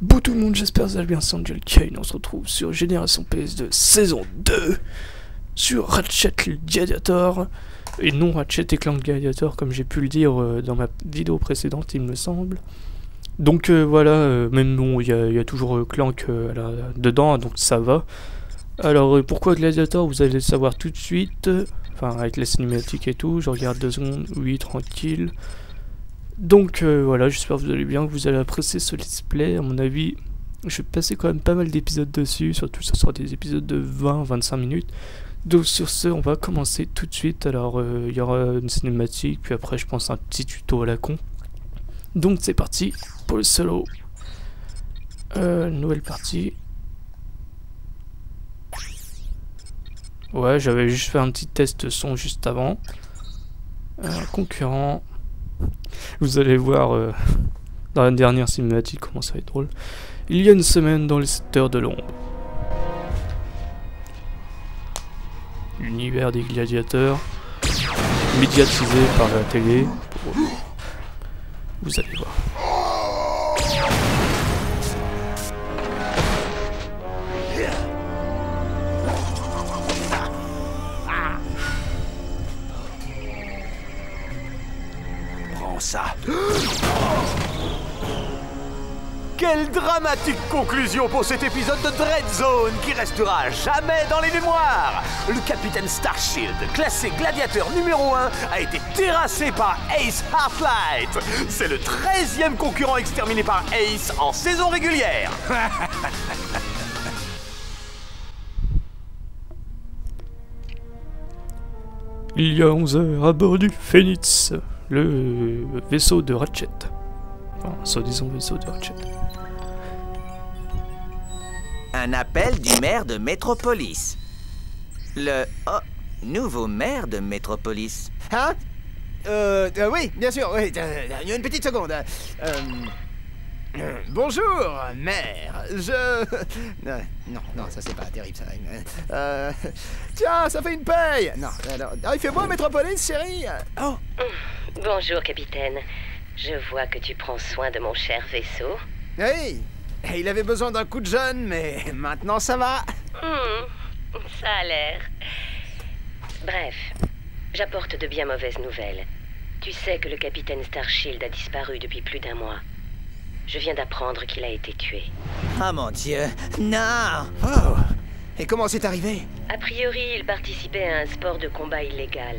Bon tout le monde, j'espère que vous allez bien, c'est Angel Kane, on se retrouve sur Génération PS2 saison 2 sur Ratchet le Gladiator, et non Ratchet et Clank Gladiator comme j'ai pu le dire dans ma vidéo précédente il me semble. Donc voilà, même bon il y a toujours Clank dedans, donc ça va. Alors pourquoi Gladiator, vous allez le savoir tout de suite, enfin avec les cinématiques et tout, je regarde 2 secondes, oui tranquille. Donc voilà, j'espère que vous allez bien, que vous allez apprécier ce let's play. À mon avis, je vais passer quand même pas mal d'épisodes dessus, surtout ça sera des épisodes de 20-25 minutes. Donc sur ce, on va commencer tout de suite. Alors il y aura une cinématique, puis après je pense un petit tuto à la con. Donc c'est parti pour le solo. Nouvelle partie. Ouais, j'avais juste fait un petit test son juste avant. Concurrent. Vous allez voir dans la dernière cinématique comment ça va être drôle. Il y a une semaine dans les secteurs de l'ombre. L'univers des gladiateurs, médiatisé par la télé. Vous allez voir. Ça. Quelle dramatique conclusion pour cet épisode de Dread Zone qui restera jamais dans les mémoires. Le capitaine Starshield, classé gladiateur numéro 1, a été terrassé par Ace Heartlight. C'est le 13e concurrent exterminé par Ace en saison régulière. Il y a 11 heures à bord du Phoenix, le vaisseau de Ratchet. Enfin, soi-disant vaisseau de Ratchet. Un appel du maire de Métropolis. Le nouveau maire de Métropolis. Hein? Oui, bien sûr, oui. Une petite seconde. Bonjour, maire. Non, ça c'est pas terrible, ça. Tiens, ça fait une paye. Non, alors, il fait beau Métropolis, chérie. Oh. Bonjour, capitaine. Je vois que tu prends soin de mon cher vaisseau. Oui, il avait besoin d'un coup de jeune, mais maintenant ça va. Ça a l'air. Bref, j'apporte de bien mauvaises nouvelles. Tu sais que le capitaine Starshield a disparu depuis plus d'1 mois. Je viens d'apprendre qu'il a été tué. Ah mon Dieu, non! Oh. Et comment c'est arrivé? A priori, il participait à un sport de combat illégal.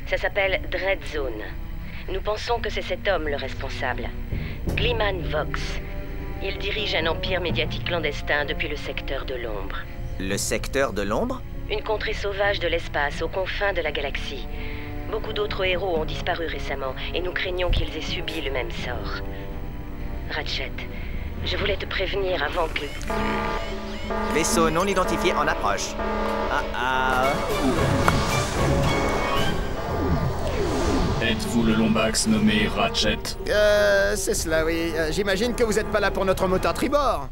Ça s'appelle Dread Zone. Nous pensons que c'est cet homme le responsable. Gleeman Vox. Il dirige un empire médiatique clandestin depuis le secteur de l'ombre. Le secteur de l'ombre? Une contrée sauvage de l'espace, aux confins de la galaxie. Beaucoup d'autres héros ont disparu récemment, et nous craignons qu'ils aient subi le même sort. Ratchet, je voulais te prévenir avant que... Vaisseau non identifié en approche. Êtes-vous le Lombax nommé Ratchet? C'est cela, oui. J'imagine que vous n'êtes pas là pour notre moteur tribord.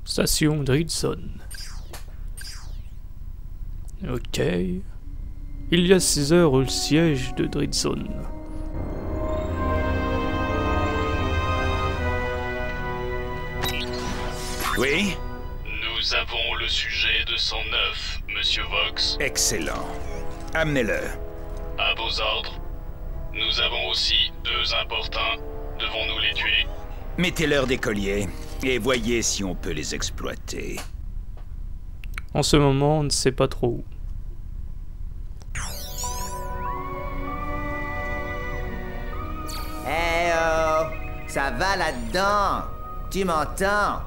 Station Dread Zone. Ok. Il y a 6 heures au siège de Dread Zone. Oui? Nous avons le sujet de 109, Monsieur Vox. Excellent. Amenez-le. À vos ordres. Nous avons aussi 2 importuns. Devons-nous les tuer? Mettez-leur des colliers et voyez si on peut les exploiter. En ce moment, on ne sait pas trop où. Eh oh, ça va là-dedans? Tu m'entends?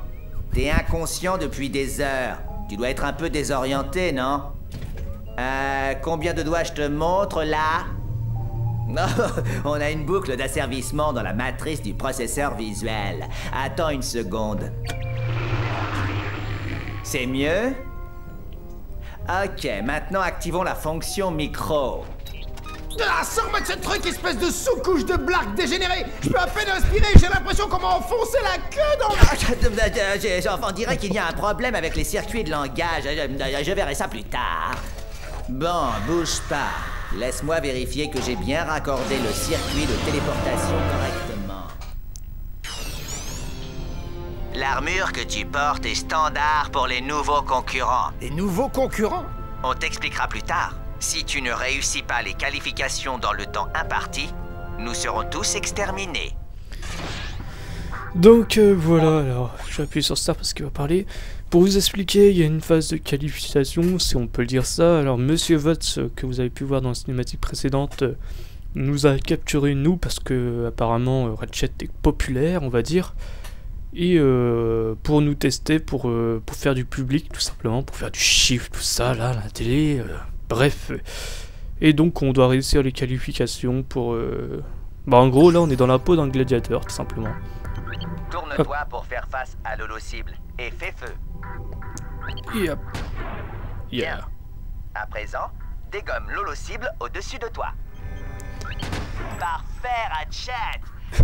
T'es inconscient depuis des heures. Tu dois être un peu désorienté, non? Combien de doigts je te montre, là? On a une boucle d'asservissement dans la matrice du processeur visuel. Attends une seconde. C'est mieux? Ok, maintenant activons la fonction micro. Ah, sors-moi de ce truc, espèce de sous-couche de blague dégénérée! Je peux à peine respirer, j'ai l'impression qu'on m'a enfoncé la queue dans... On dirait qu'il y a un problème avec les circuits de langage. Je verrai ça plus tard. Bon, bouge pas. Laisse-moi vérifier que j'ai bien raccordé le circuit de téléportation correctement. L'armure que tu portes est standard pour les nouveaux concurrents. Les nouveaux concurrents? On t'expliquera plus tard. Si tu ne réussis pas les qualifications dans le temps imparti, nous serons tous exterminés. Donc voilà, alors j'appuie sur Start parce qu'il va parler. Pour vous expliquer, il y a une phase de qualification, si on peut le dire ça. Alors Monsieur Vots, que vous avez pu voir dans la cinématique précédente, nous a capturé nous parce que apparemment Ratchet est populaire, on va dire. Et pour nous tester, pour faire du public tout simplement, pour faire du chiffre, tout ça, là, la télé, bref. Et donc on doit réussir les qualifications pour... Bah en gros là on est dans la peau d'un gladiateur tout simplement. Tourne-toi pour faire face à l'holo-cible et fais feu. Yep. Bien. À présent, dégomme l'holo-cible au-dessus de toi. Parfait, Ratchet.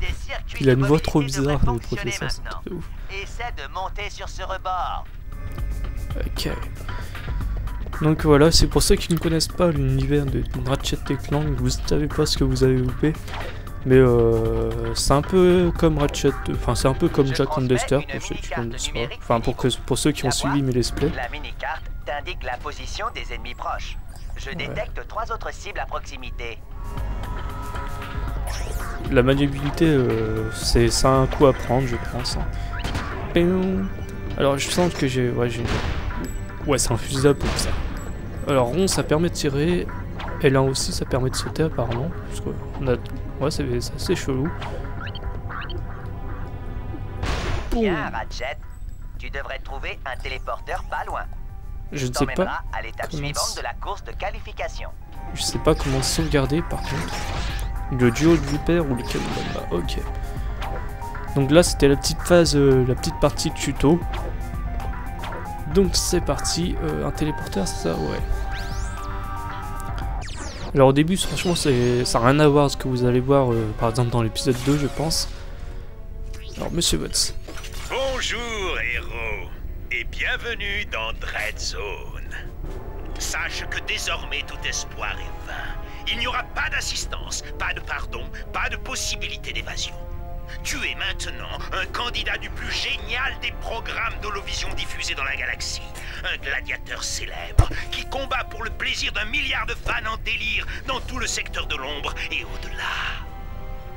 Des circuits Il a une de voix trop mobilité bizarre, devraient le fonctionner professeur, c'est un maintenant. truc de ouf. Essaie de monter sur ce rebord. Ok. Donc voilà, c'est pour ceux qui ne connaissent pas l'univers de Ratchet et Clank, vous savez pas ce que vous avez loupé. Mais c'est un peu comme Ratchet, enfin c'est un peu comme Jack and Daxter pour ceux qui connaissent pas. Enfin pour ceux qui ont suivi mes let's play. La mini-carte t'indique la position des ennemis proches. Je détecte 3 autres cibles à proximité. La maniabilité, c'est un coup à prendre, je pense. Alors je sens que j'ai... Ouais, c'est un fusil pour ça. Alors rond, ça permet de tirer. L1 aussi, ça permet de sauter apparemment. Parce que on a... Ouais, c'est assez chelou. Bien, Ratchet. Tu devrais trouver un téléporteur pas loin. Je ne sais pas à l'étape suivante de la course de qualification. Je sais pas comment sauvegarder par contre. Le duo de Viper ou le Kalibamba. Ok. Donc là c'était la petite phase, la petite partie de tuto. Donc c'est parti. Un téléporteur, c'est ça? Ouais. Alors au début franchement ça n'a rien à voir avec ce que vous allez voir par exemple dans l'épisode 2 je pense. Alors Monsieur Vots. Bonjour héros et bienvenue dans Dread Zone. Sache que désormais tout espoir est vain. Il n'y aura pas d'assistance, pas de pardon, pas de possibilité d'évasion. Tu es maintenant un candidat du plus génial des programmes d'holovision diffusés dans la galaxie. Un gladiateur célèbre qui combat pour le plaisir d'un milliard de fans en délire dans tout le secteur de l'ombre et au-delà.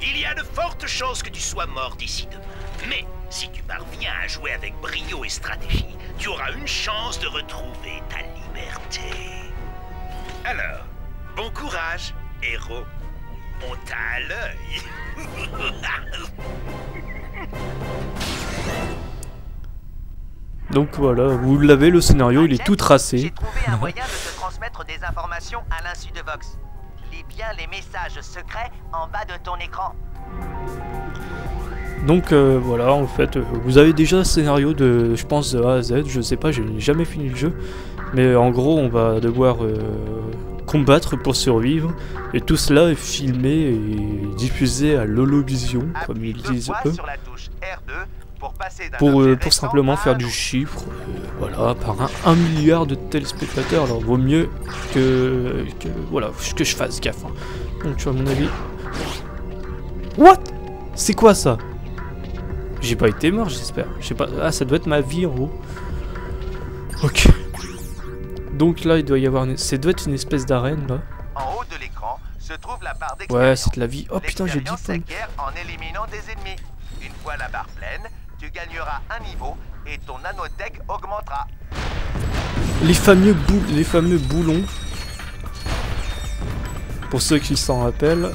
Il y a de fortes chances que tu sois mort d'ici demain. Mais si tu parviens à jouer avec brio et stratégie, tu auras une chance de retrouver ta liberté. Alors, bon courage, héros. On t'a à l'œil. Donc voilà, vous l'avez, le scénario, il est tout tracé. J'ai trouvé un moyen de te transmettre des informations à l'insu de Vox. Lis bien les messages secrets en bas de ton écran. Donc voilà, en fait, vous avez déjà le scénario de, je pense, de A à Z, je sais pas, je n'ai jamais fini le jeu. Mais en gros, on va devoir combattre pour survivre. Et tout cela est filmé et diffusé à l'holovision, comme ils disent eux. Pour simplement faire du chiffre, voilà, par un milliard de téléspectateurs. Alors vaut mieux que voilà, que je fasse gaffe. Hein. Donc tu vois, à mon avis... What? C'est quoi ça? J'ai pas été mort, j'espère. Je sais pas. Ah, ça doit être ma vie en haut. Ok. Donc là, il doit y avoir ça doit être une espèce d'arène là. En haut de l'écran se trouve la barre d'expérience. Ouais, c'est de la vie. Oh putain, j'ai 10 points. En éliminant des ennemis. Une fois la barre pleine, tu gagneras un niveau et ton nanotech augmentera. Les fameux boulons. Pour ceux qui s'en rappellent.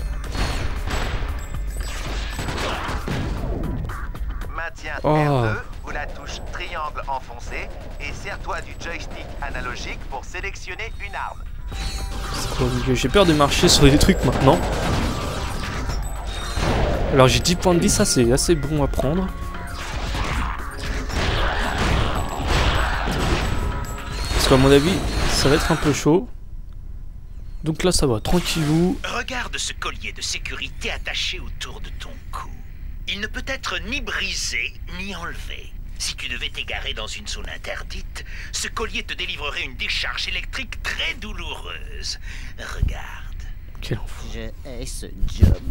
Maintiens Oh. R2 ou la touche triangle enfoncée et sers-toi du joystick analogique pour sélectionner une arme. J'ai peur de marcher sur des trucs maintenant. Alors j'ai 10 points de vie, ça c'est assez bon à prendre. Parce qu'à mon avis, ça va être un peu chaud. Donc là ça va, tranquillou. Regarde ce collier de sécurité attaché autour de ton cou. Il ne peut être ni brisé, ni enlevé. Si tu devais t'égarer dans une zone interdite, ce collier te délivrerait une décharge électrique très douloureuse. Regarde. Quel enfant. Je hais ce job.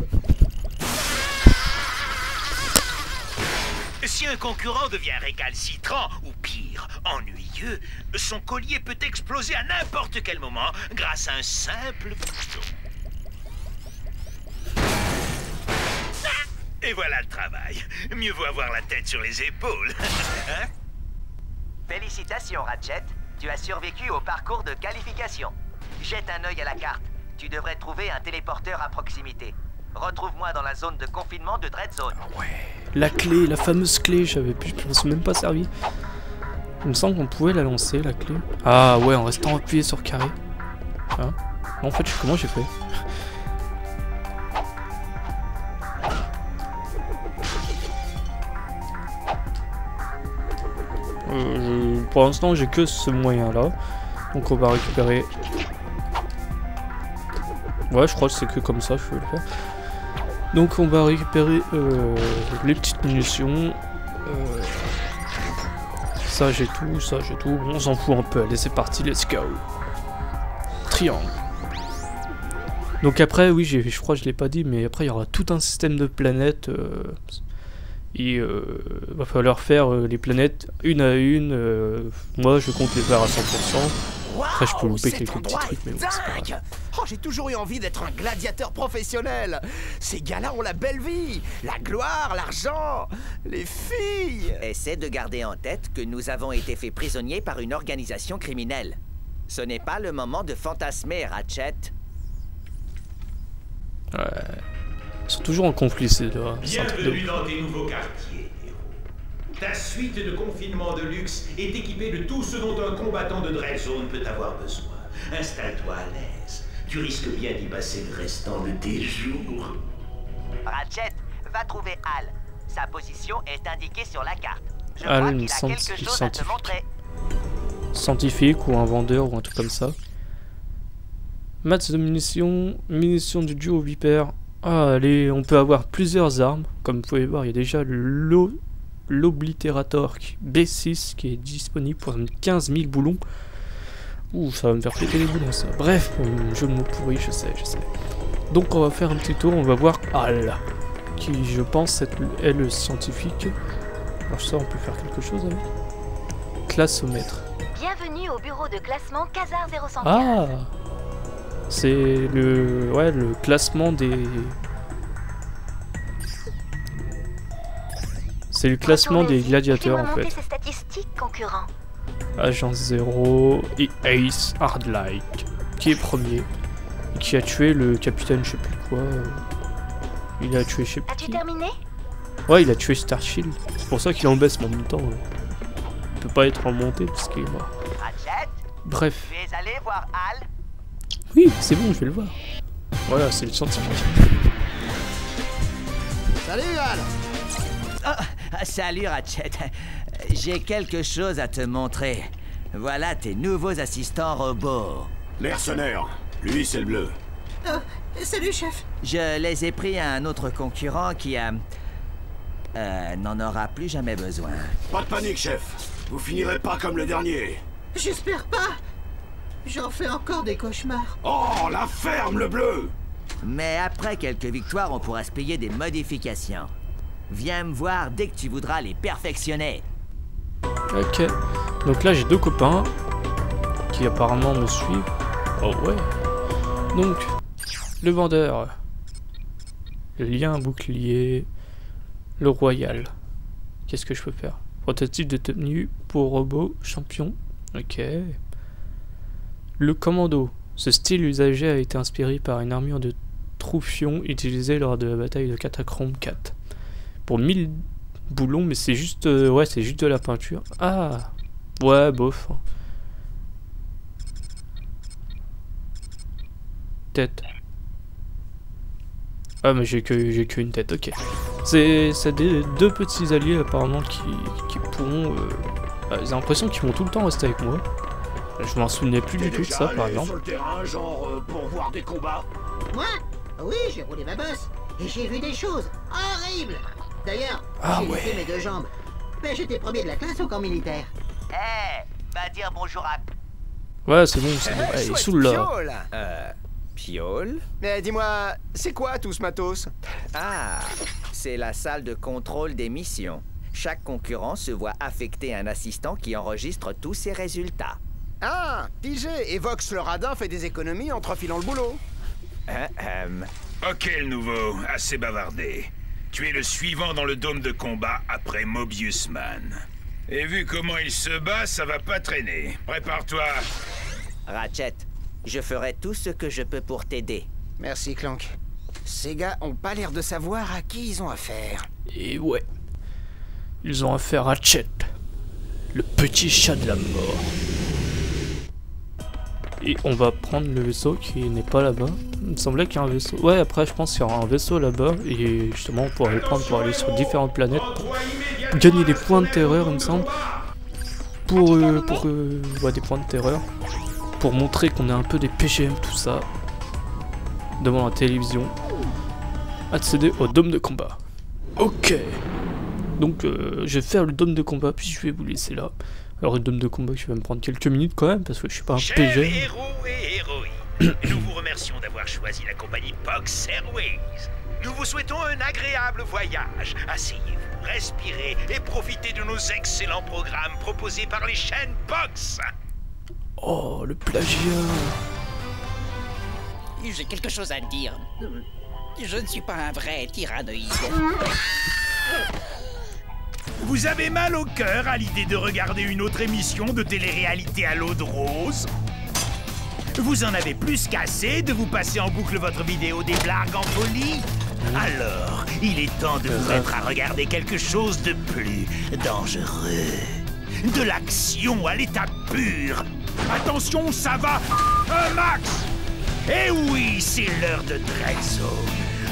Si un concurrent devient récalcitrant, ou pire, ennuyeux, son collier peut exploser à n'importe quel moment grâce à un simple bouton. Et voilà le travail. Mieux vaut avoir la tête sur les épaules. Hein? Félicitations, Ratchet. Tu as survécu au parcours de qualification. Jette un œil à la carte. Tu devrais trouver un téléporteur à proximité. Retrouve-moi dans la zone de confinement de Dread Zone. La clé, la fameuse clé, je m'en suis même pas servi. Il me semble qu'on pouvait la lancer, la clé. Ah ouais, en restant appuyé sur carré. Hein? En fait, comment j'ai fait? Pour l'instant, j'ai que ce moyen-là. Donc on va récupérer... Ouais, je crois que c'est que comme ça, je peux le faire. Donc on va récupérer les petites munitions. Ça j'ai tout, ça j'ai tout. On s'en fout un peu. Allez, c'est parti, let's go. Triangle. Donc après, oui, je crois que je l'ai pas dit, mais après il y aura tout un système de planètes. Et va falloir faire les planètes une à une. Moi, je compte les faire à 100%. Après, je peux louper quelques petits trucs, mais bon, c'est pas grave. Oh, j'ai toujours eu envie d'être un gladiateur professionnel. Ces gars-là ont la belle vie, la gloire, l'argent, les filles. Essaie de garder en tête que nous avons été faits prisonniers par une organisation criminelle. Ce n'est pas le moment de fantasmer, Ratchet. Ouais. Ils sont toujours en conflit, ces deux. Bienvenue dans tes nouveaux quartiers, héros. Ta suite de confinement de luxe est équipée de tout ce dont un combattant de Dread Zone peut avoir besoin. Installe-toi à l'aise. Tu risques bien d'y passer le restant de tes jours. Ratchet, va trouver Hal. Sa position est indiquée sur la carte. Je Hal, crois une qu'il a quelque chose à te scientifique. montrer. Scientifique ou un vendeur ou un truc comme ça. Maths de munitions, munitions du duo Viper. Ah, allez, on peut avoir plusieurs armes. Comme vous pouvez voir, il y a déjà l'Obliterator B6 qui est disponible pour 15 000 boulons. Ouh, ça va me faire péter les boulons, ça. Bref, jeu de mots pourri, je sais. Donc on va faire un petit tour, on va voir Hal, qui je pense est le scientifique. Alors ça, on peut faire quelque chose avec. Classomètre. Bienvenue au bureau de classement Khazar 015. Ah, c'est le classement des... C'est le classement des gladiateurs en fait. Ses statistiques, concurrent. Agent 0 et Ace Hardlike, qui est premier. Et qui a tué le capitaine je sais plus quoi. Il a tué je sais plus As-tu qui. terminé? Ouais, il a tué Starshield. C'est pour ça qu'il est en baisse, mais en même temps, il peut pas être remonté parce qu'il est mort. Ratchet, Bref. tu es allé voir Hal? Oui, c'est bon, je vais le voir. Voilà, c'est le scientifique. Salut, Hal. Salut, Ratchet. J'ai quelque chose à te montrer. Voilà tes nouveaux assistants robots. Mercenaire, lui c'est le bleu. Salut, chef. Je les ai pris à un autre concurrent qui a... n'en aura plus jamais besoin. Pas de panique, chef. Vous finirez pas comme le dernier. J'espère pas. J'en fais encore des cauchemars. Oh, la ferme, le bleu! Mais après quelques victoires, on pourra se payer des modifications. Viens me voir dès que tu voudras les perfectionner. Ok. Donc là, j'ai deux copains qui apparemment me suivent. Oh ouais. Donc, le vendeur. Le lien bouclier. Le royal. Qu'est-ce que je peux faire? Prototype de tenue pour robot champion. Ok. Le commando. Ce style usagé a été inspiré par une armure de troufion utilisée lors de la bataille de Catacombe 4. Pour 1000 boulons, mais c'est juste... ouais, c'est juste de la peinture. Ah, ouais, bof. Tête. Ah, mais j'ai que une tête, ok. C'est deux petits alliés apparemment qui pourront... j'ai l'impression qu'ils vont tout le temps rester avec moi. Je m'en souvenais plus du tout de ça, par exemple. Sur le terrain, genre pour voir des combats? Moi? Oui, j'ai roulé ma bosse. Et j'ai vu des choses horribles. D'ailleurs, j'ai laissé mes 2 jambes. Mais j'étais premier de la classe au camp militaire. Va dire bonjour à... Ouais, c'est bon, c'est bon. Il saoule là. Piole? Mais dis-moi, c'est quoi tout ce matos? Ah, c'est la salle de contrôle des missions. Chaque concurrent se voit affecter un assistant qui enregistre tous ses résultats. Ah, pigé. Et Vox le radin fait des économies en te refilant le boulot. Ok, le nouveau, assez bavardé. Tu es le suivant dans le dôme de combat après Mobius Man. Et vu comment il se bat, ça va pas traîner. Prépare-toi. Ratchet, je ferai tout ce que je peux pour t'aider. Merci, Clank. Ces gars ont pas l'air de savoir à qui ils ont affaire. Et ouais. Ils ont affaire à Ratchet, le petit chat de la mort. Et on va prendre le vaisseau qui n'est pas là-bas. Il me semblait qu'il y a un vaisseau. Ouais, après je pense qu'il y aura un vaisseau là-bas. Et justement on pourra le prendre pour aller sur différentes planètes. Pour gagner des points de terreur, il me semble. Ouais, des points de terreur. Pour montrer qu'on est un peu des PGM, tout ça. Devant la télévision. Accéder au dôme de combat. Ok. Donc je vais faire le dôme de combat, puis je vais vous laisser là. Alors le dôme de combat qui va me prendre quelques minutes quand même, parce que je suis pas un PG. Héros et héroïnes, nous vous remercions d'avoir choisi la compagnie Box Airways. Nous vous souhaitons un agréable voyage. Asseyez-vous, respirez et profitez de nos excellents programmes proposés par les chaînes Box. Oh, le plagiat. J'ai quelque chose à dire. Je ne suis pas un vrai tyrannoïde. Vous avez mal au cœur à l'idée de regarder une autre émission de télé-réalité à l'eau de rose? Vous en avez plus qu'assez de vous passer en boucle votre vidéo des blagues en folie? Alors, il est temps de vous mettre à regarder quelque chose de plus dangereux. De l'action à l'état pur. Attention, ça va un max! Eh oui, c'est l'heure de Dreadzone.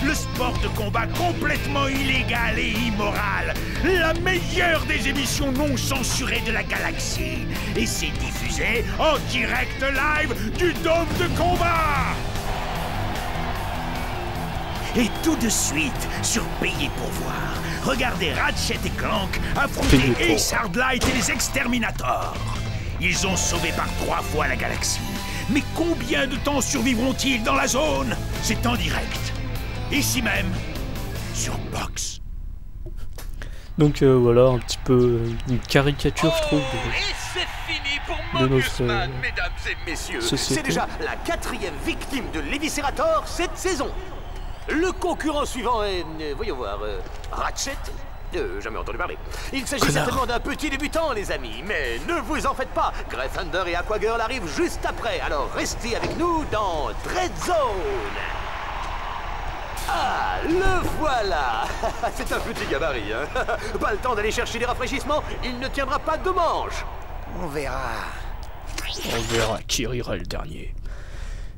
Le sport de combat complètement illégal et immoral. La meilleure des émissions non censurées de la galaxie. Et c'est diffusé en direct live du dôme de combat. Et tout de suite, sur Payer pour voir, regardez Ratchet et Clank affronter Ace Hardlight et les Exterminators. Ils ont sauvé par 3 fois la galaxie. Mais combien de temps survivront-ils dans la zone? C'est en direct. Ici même, sur Box. Donc voilà, un petit peu une caricature, je trouve, Et c'est fini pour de Mobius notre Man, mesdames et messieurs. société. C'est déjà la 4e victime de l'Eviscerator cette saison. Le concurrent suivant est, voyons voir, Ratchet. Jamais entendu parler. Il s'agit certainement d'un petit débutant, les amis, mais ne vous en faites pas. Grey Thunder et Aquagirl arrivent juste après, alors restez avec nous dans Dreadzone. Ah, le voilà. C'est un petit gabarit, hein. Pas le temps d'aller chercher des rafraîchissements, il ne tiendra pas de manche. On verra. On verra qui rira le dernier.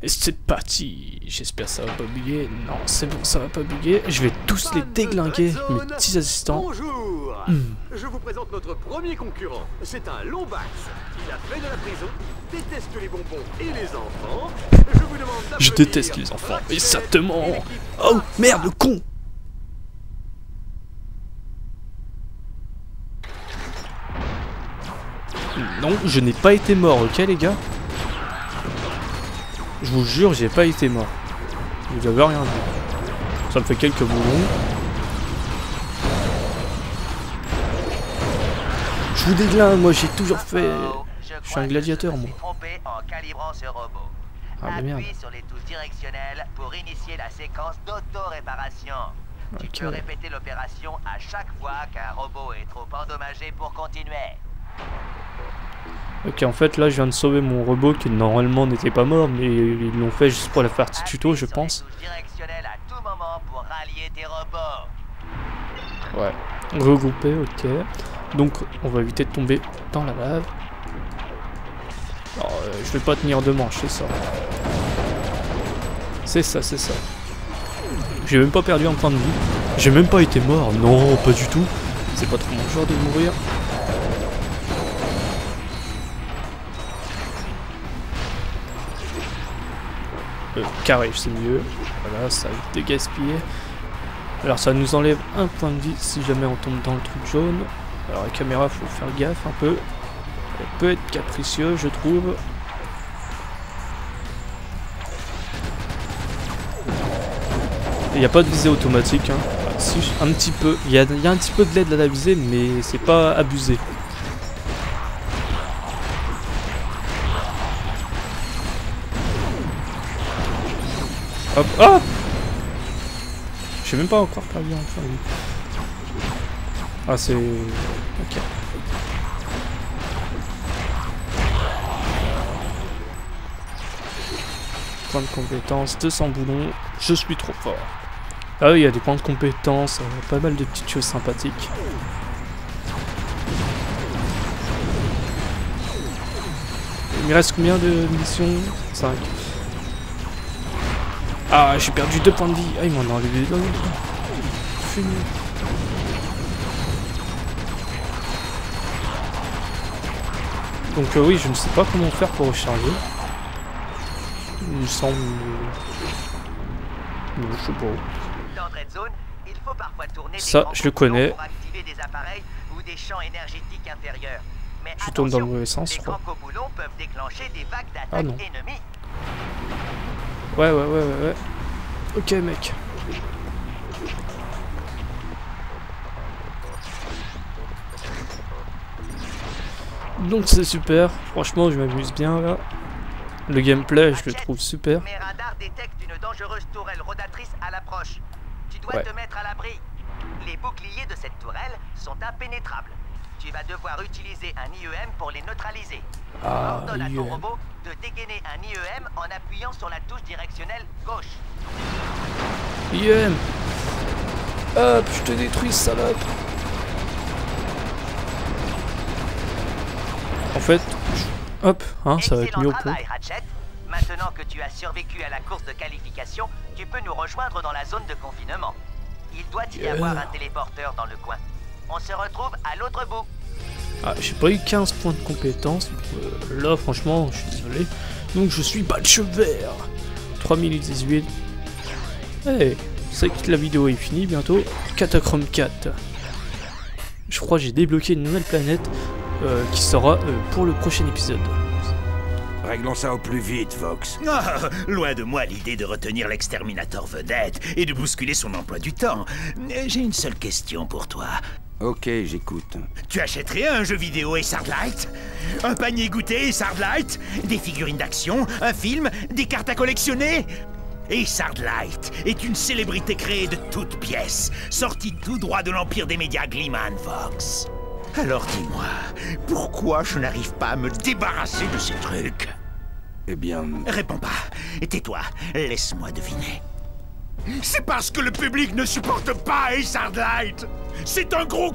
Et c'est parti. J'espère que ça va pas bugger. Non, c'est bon, ça va pas bugger. Je vais tous les déglinguer, mes petits assistants. Bonjour. Je vous présente notre premier concurrent. C'est un Lombax. Il a fait de la prison, déteste les bonbons et les enfants. Je vous demande d'applaudir. Je déteste les enfants, exactement. Oh, merde, le con. Non, je n'ai pas été mort, ok les gars? Je vous jure, j'ai pas été mort. Vous avez rien vu. Ça me fait quelques boulons. Je vous déglingue, moi j'ai toujours fait... Je suis un gladiateur, moi. Ah mais merde. Appuie sur les touches directionnelles pour initier la séquence d'auto-réparation. Tu peux répéter l'opération à chaque fois qu'un robot est trop endommagé pour continuer. Ok, en fait là je viens de sauver mon robot qui normalement n'était pas mort, mais ils l'ont fait juste pour la partie tuto je pense. Ouais, regrouper, ok. Donc on va éviter de tomber dans la lave. Alors, je vais pas tenir deux manches, c'est ça. C'est ça, c'est ça. J'ai même pas perdu un point de vie. J'ai même pas été mort, non, pas du tout. C'est pas trop mon genre de mourir. Carré, c'est mieux. Voilà, ça évite de gaspiller. Alors ça nous enlève un point de vie si jamais on tombe dans le truc jaune. Alors la caméra, faut faire gaffe un peu. Elle peut être capricieuse, je trouve. Il n'y a pas de visée automatique. Hein. Enfin, si, un petit peu. Il y a un petit peu de LED à la visée, mais c'est pas abusé. Hop, hop! J'ai même pas encore perdu enfin. Ah, c'est... Ok. Point de compétence, 200 boulons, je suis trop fort. Ah oui, il y a des points de compétence, pas mal de petites choses sympathiques. Il me reste combien de missions? 5. Ah, j'ai perdu 2 points de vie. Ah, il m'en a enlevé 2. Fini. Donc oui, je ne sais pas comment faire pour recharger. Il me semble... Non, je sais pas. Dans Dread Zone, il faut parfois tourner ça, je le connais. pour activer des appareils ou des champs énergétiques inférieurs. Mais je tourne dans le mauvais sens, je crois. Les grands coboulons peuvent déclencher des vagues d'attaques ennemies. Ouais. Ok, mec. Donc c'est super. Franchement, je m'amuse bien là. Le gameplay, je le trouve super. Mes radars détectent une dangereuse tourelle rodatrice à l'approche. Tu dois te mettre à l'abri. Les boucliers de cette tourelle sont impénétrables. Tu vas devoir utiliser un IEM pour les neutraliser. Ordonne à ton robot de dégainer un IEM en appuyant sur la touche directionnelle gauche. IEM. Hop, je te détruis, salope. En fait, hop, hein, ça va être mieux au point. Maintenant que tu as survécu à la course de qualification, tu peux nous rejoindre dans la zone de confinement. Il doit y avoir un téléporteur dans le coin. On se retrouve à l'autre bout. Ah, j'ai pas eu 15 points de compétence. Là, franchement, je suis désolé. Donc, je suis badge vert. 3018. Hey, c'est que la vidéo est finie bientôt. Catachrome 4. Je crois que j'ai débloqué une nouvelle planète qui sera pour le prochain épisode. Réglons ça au plus vite, Vox. Ah, loin de moi l'idée de retenir l'exterminateur vedette et de bousculer son emploi du temps. J'ai une seule question pour toi. Ok, j'écoute. Tu achèterais un jeu vidéo et Sardlight? Un panier goûter et Sardlight? Des figurines d'action? Un film? Des cartes à collectionner? Et Sardlight est une célébrité créée de toutes pièces, sortie tout droit de l'empire des médias Gleeman Vox. Alors dis-moi, pourquoi je n'arrive pas à me débarrasser de ces trucs? Eh bien... Réponds pas, tais-toi, laisse-moi deviner. C'est parce que le public ne supporte pas Ace Hardlight. C'est un gros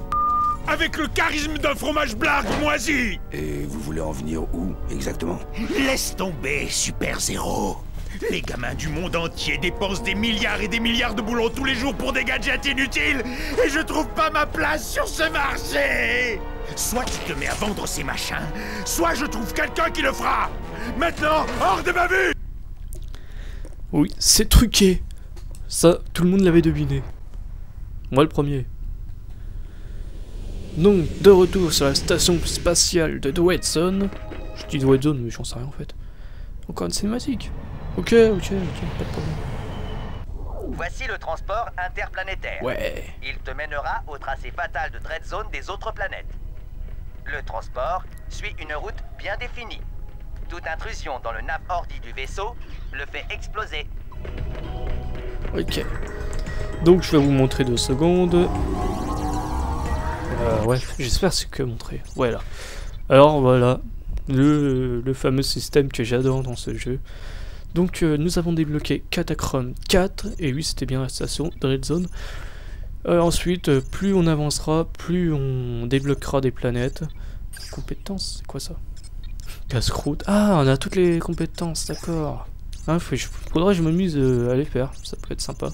avec le charisme d'un fromage blanc moisi. Et vous voulez en venir où, exactement? Laisse tomber, Super Zéro. Les gamins du monde entier dépensent des milliards et des milliards de boulons tous les jours pour des gadgets inutiles, et je trouve pas ma place sur ce marché. Soit tu te mets à vendre ces machins, soit je trouve quelqu'un qui le fera. Maintenant, hors de ma vue. Oui, c'est truqué. Ça, tout le monde l'avait deviné. Moi le premier. Donc, de retour sur la station spatiale de Dread Zone. Je dis Dread Zone, mais j'en sais rien en fait. Encore une cinématique. Ok, pas de problème. Voici le transport interplanétaire. Ouais. Il te mènera au tracé fatal de Dread Zone des autres planètes. Le transport suit une route bien définie. Toute intrusion dans le nav ordi du vaisseau le fait exploser. Ok. Donc je vais vous montrer 2 secondes. Ouais, j'espère que c'est que montrer. Voilà. Alors voilà. le fameux système que j'adore dans ce jeu. Donc nous avons débloqué Catacomb 4, et oui c'était bien la station Dreadzone. Ensuite, plus on avancera, plus on débloquera des planètes. Compétences, c'est quoi ça? Casse-croûte. Ah, on a toutes les compétences, d'accord. Hein, faudrait que je m'amuse à les faire, ça peut être sympa.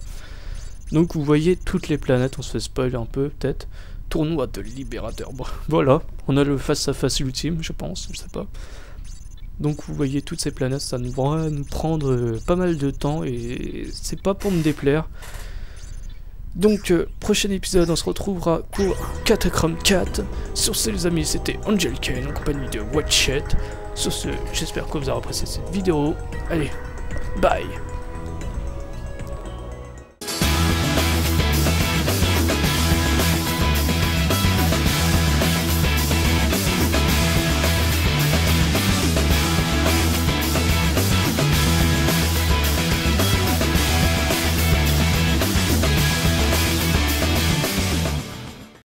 Donc vous voyez toutes les planètes, on se fait spoiler un peu peut-être. Tournoi de libérateur, bon, voilà, on a le face-à-face ultime, je pense, je sais pas. Donc vous voyez toutes ces planètes, ça va nous prendre pas mal de temps et c'est pas pour me déplaire. Donc prochain épisode, on se retrouvera pour Catacomb 4. Sur ce les amis, c'était Angel Kane en compagnie de Ratchet. Sur ce, j'espère que vous avez apprécié cette vidéo. Allez, bye.